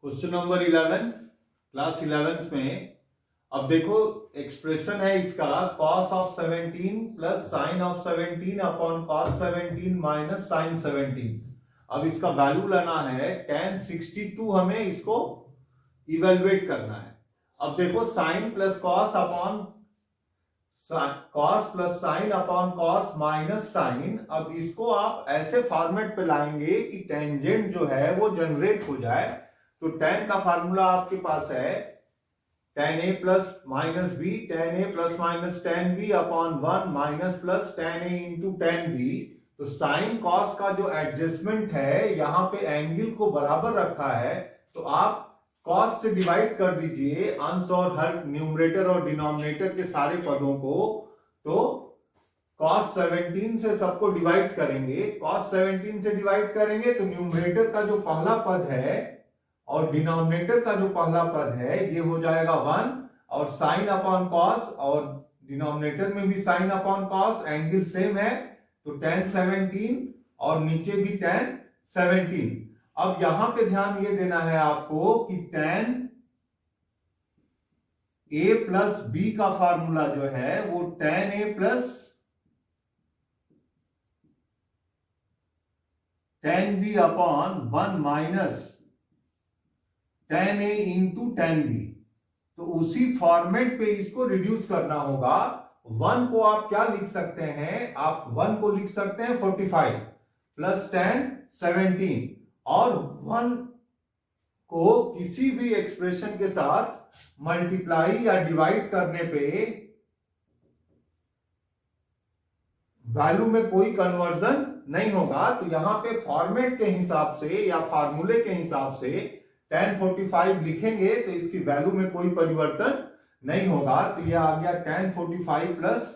Question number 11 class 11th में अब देखो एक्सप्रेशन है इसका cos of 17 plus sine of 17 upon cos 17 minus sine 17। अब इसका वैल्यू लेना है tan 62, हमें इसको इवेलुएट करना है। अब देखो sine plus cos upon cos plus sine upon cos minus sine. अब इसको आप ऐसे फॉर्मेट पे लाएंगे कि टेंजेंट जो है वो जनरेट हो जाए। तो tan का फार्मूला आपके पास है tan a plus minus B, tan a plus minus tan b upon 1 minus plus tan a into tan b। तो साइन कॉस का जो एडजस्टमेंट है यहाँ पे एंगल को बराबर रखा है, तो आप कॉस से डिवाइड कर दीजिए अंश और हर न्यूमरेटर और डिनोमिनेटर के सारे पदों को। तो cos 17 से सबको डिवाइड करेंगे, cos 17 से डिवाइड करेंगे तो न्यूमरेटर का जो पहला पद है और डिनोमिनेटर का जो पहला पद है ये हो जाएगा 1, और साइन अपॉन कॉस और डिनोमिनेटर में भी sign upon cos, angle same है तो tan 17 और नीचे भी tan 17। अब यहां पे ध्यान ये देना है आपको कि tan a प्लस b का फार्मूला जो है वो tan a plus tan b upon 1 minus tan a into tan b। तो उसी फॉर्मेट पे इसको रिड्यूस करना होगा। 1 को आप क्या लिख सकते हैं, आप 1 को लिख सकते हैं 45 प्लस tan 17, और 1 को किसी भी एक्सप्रेशन के साथ मल्टीप्लाई या डिवाइड करने पे वैल्यू में कोई कन्वर्जन नहीं होगा। तो यहां पे फॉर्मेट के हिसाब से या फार्मूले के हिसाब से tan 45 लिखेंगे तो इसकी वैल्यू में कोई परिवर्तन नहीं होगा। तो यह आ गया tan 45 प्लस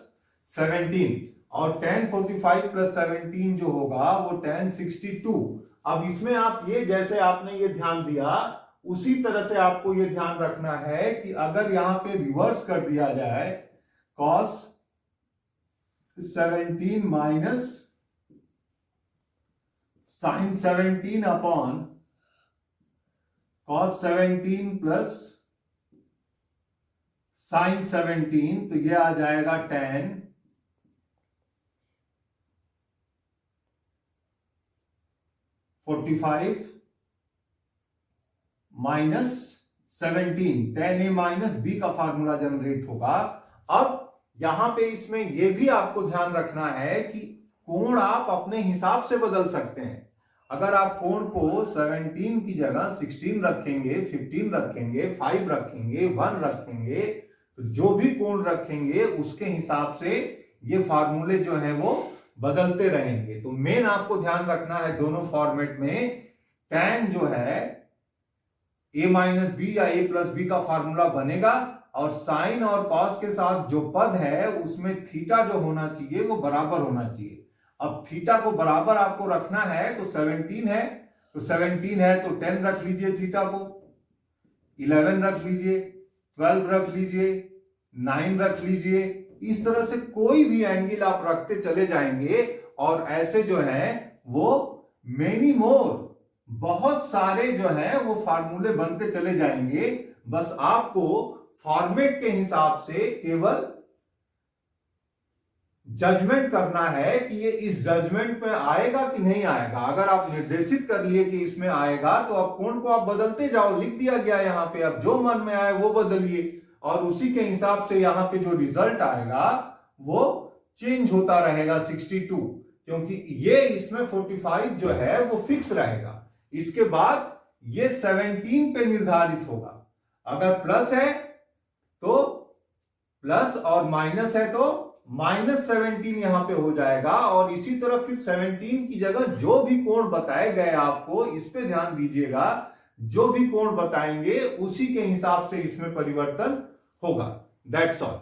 17, और tan 45 प्लस 17 जो होगा वो tan 62। अब इसमें आप ये जैसे आपने ये ध्यान दिया उसी तरह से आपको ये ध्यान रखना है कि अगर यहां पे रिवर्स कर दिया जाए cos 17 minus sine 17 upon cos 17 plus sine 17, तो ये आ जाएगा tan 45 minus 17, tan a minus b का फार्मूला जनरेट होगा। अब यहां पे इसमें यह भी आपको ध्यान रखना है कि कोण आप अपने हिसाब से बदल सकते हैं। अगर आप कोण को 17 की जगह 16 रखेंगे, 15 रखेंगे, 5 रखेंगे, 1 रखेंगे, तो जो भी कोण रखेंगे उसके हिसाब से ये फार्मूले जो है वो बदलते रहेंगे। तो मेन आपको ध्यान रखना है दोनों फॉर्मेट में tan जो है a माइनस बी या a प्लस बी का फार्मूला बनेगा, और साइन और कॉस के साथ जो पद है उसमें थीटा जो होना चाहिए वो बराबर होना चाहिए। अब थीटा को बराबर आपको रखना है तो 17 है तो 17 है तो 10 रख लीजिए, थीटा को 11 रख लीजिए, 12 रख लीजिए, 9 रख लीजिए। इस तरह से कोई भी एंगल आप रखते चले जाएंगे और ऐसे जो है वो मेनी मोर बहुत सारे जो है वो फार्मूले बनते चले जाएंगे। बस आपको फॉर्मेट के हिसाब से केवल जजमेंट करना है कि ये इस जजमेंट में आएगा कि नहीं आएगा। अगर आप निर्देशित कर लिए कि इसमें आएगा तो अब कोण को आप बदलते जाओ, लिख दिया गया यहाँ पे, अब जो मन में आए वो बदलिए और उसी के हिसाब से यहाँ पे जो रिजल्ट आएगा वो चेंज होता रहेगा 62, क्योंकि ये इसमें 45 जो है वो फिक्स रहेगा। इसके बाद ये 17 पे निर्धारित होगा। अगर प्लस है तो प्लस और माइनस है तो माइनस 17 यहां पे हो जाएगा, और इसी तरह फिर 17 की जगह जो भी कोण बताए गए आपको इस पे ध्यान दीजिएगा, जो भी कोण बताएंगे उसी के हिसाब से इसमें परिवर्तन होगा। That's all.